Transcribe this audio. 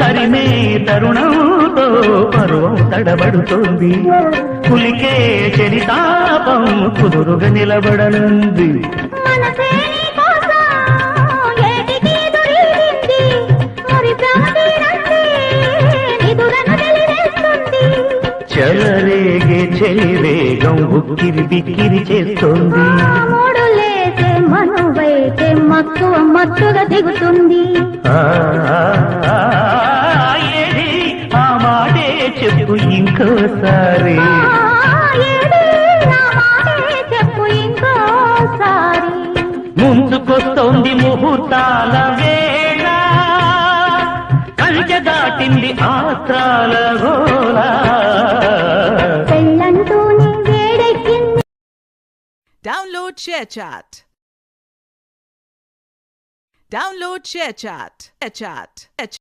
తరిమే తరుణంతో పరువం తడబడుతోంది పులికే చరితాపం కుదురుగా నిలబడనుంది చెలరేగే చెలివేగం ఉక్కిరి బిక్కిరి చేస్తోంది మూడులేసే మనువైతే మక్కువ మత్తుగా దిగుతుంది ఏది ఆ మాటే చెప్పు ఇంకోసారి చెప్పు ఇంకోసారి ముందుకొస్తోంది ముహూర్తాల వేళ కంచె దాటింది ఆత్రాల గోళ పెళ్ళంటూనే వేడెక్కింది. Download ShareChat. Download ShareChat.